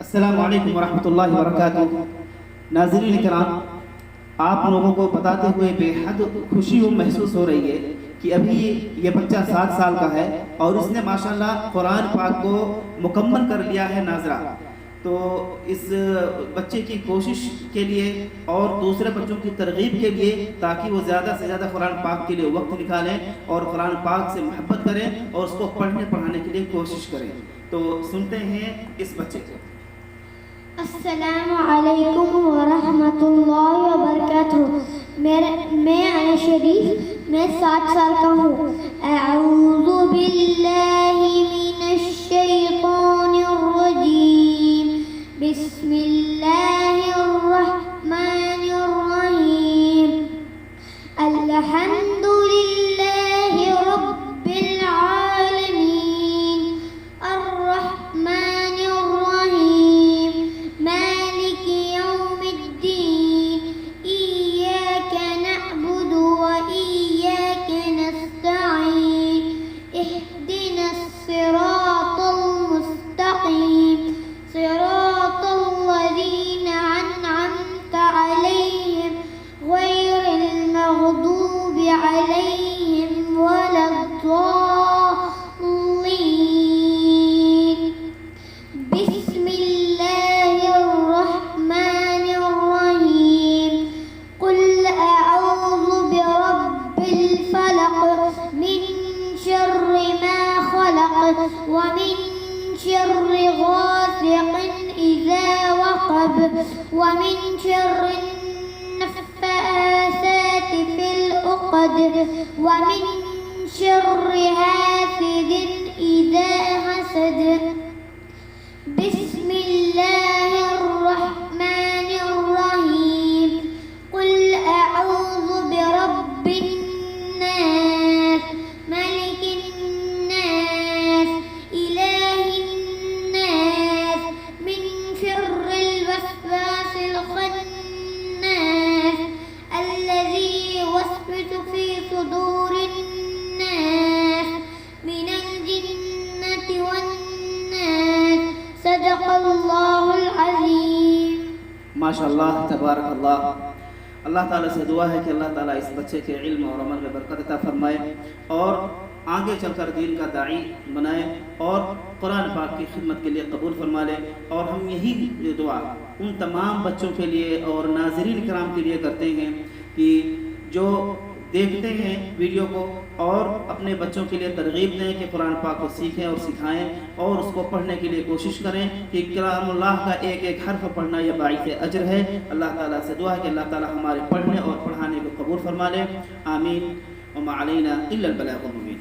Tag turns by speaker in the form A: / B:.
A: अस्सलामु अलैकुम वरहमतुल्लाहि वबरकातुहू। नाज़रीन किराम, आप लोगों को बताते हुए बेहद खुशी महसूस हो रही है कि अभी ये बच्चा 7 साल का है और उसने माशाल्लाह कुरान पाक को मुकम्मल कर लिया है नाजरा। तो इस बच्चे की कोशिश के लिए और दूसरे बच्चों की तरगीब के लिए, ताकि वो ज़्यादा से ज़्यादा कुरान पाक के लिए वक्त निकालें और कुरान पाक से मोहब्बत करें और उसको पढ़ने पढ़ाने के लिए कोशिश करें। तो सुनते हैं इस बच्चे को।
B: अस्सलामु अलैकुम वरहमतुल्लाहि वबरकातुहू। मैं अना शरीफ, मैं 7 साल का हूँ। अऊज़ु बिल्लाहि मिनश शैतानिर रजीम। बिस्मिल्लाहिर रहमानिर रहीम। अल्हम्दुलिल्लाहि रब्बिल आलमीन। अर्रहमानिर रहीम। मालिकि यौमिद्दीन। इय्याका नअबुदु व इय्याका नस्तईन। इहदिनस सिरातल मुस्तकीम। सिरातल लज़ीना अनअमता अलैहिम गैरिल मग़दूबि अलैहिम वलद्दाल्लीन। बिस्मिल्लाहिर रहमानिर रहीम। कुल अऊज़ु बिरब्बिल फलक मिन शर्रि मा खलक व मिन शर्रि गासिक़िन इज़ा वक़ब व मिन शर्रि नफ़्फ़ासाति फिल उक़द व मिन शर्रि हासिदिन इज़ा हसद। बिस्मिल्लाहिर रहमानिर रहीम। कुल अऊज़ु बिरब्बिन नास मलिकिन नास इलाहिन नास मिन शर्रिल वस्वासिल खन्नास अल्लज़ी युवस्विसु फ़ी सुदूरिन नास मिनल जिन्नति वन नास। सदक़ल्लाहुल अज़ीम।
A: माशाअल्लाह तबारकल्लाह। अल्लाह ताला से दुआ है कि अल्लाह ताला इस बच्चे के इल्म और अमल में बरकत अता फरमाए और आगे चलकर दीन का दाई बनाए और कुरान पाक की खिदमत के लिए कबूल फरमा ले। और हम यही दुआ उन तमाम बच्चों के लिए और नाज़रीन किराम के लिए करते हैं कि जो देखते हैं वीडियो को और अपने बच्चों के लिए तरगीब दें कि कुरान पाक को सीखें और सिखाएं और उसको पढ़ने के लिए कोशिश करें कि कलामुल्लाह का एक एक हर्फ पढ़ना यह बाइस अजर है। अल्लाह ताला से दुआ है कि अल्लाह ताला हमारे पढ़ने और पढ़ाने को कबूल फरमा ले। आमीन। व मा अलैना इल्लल बलागुल मुबीन।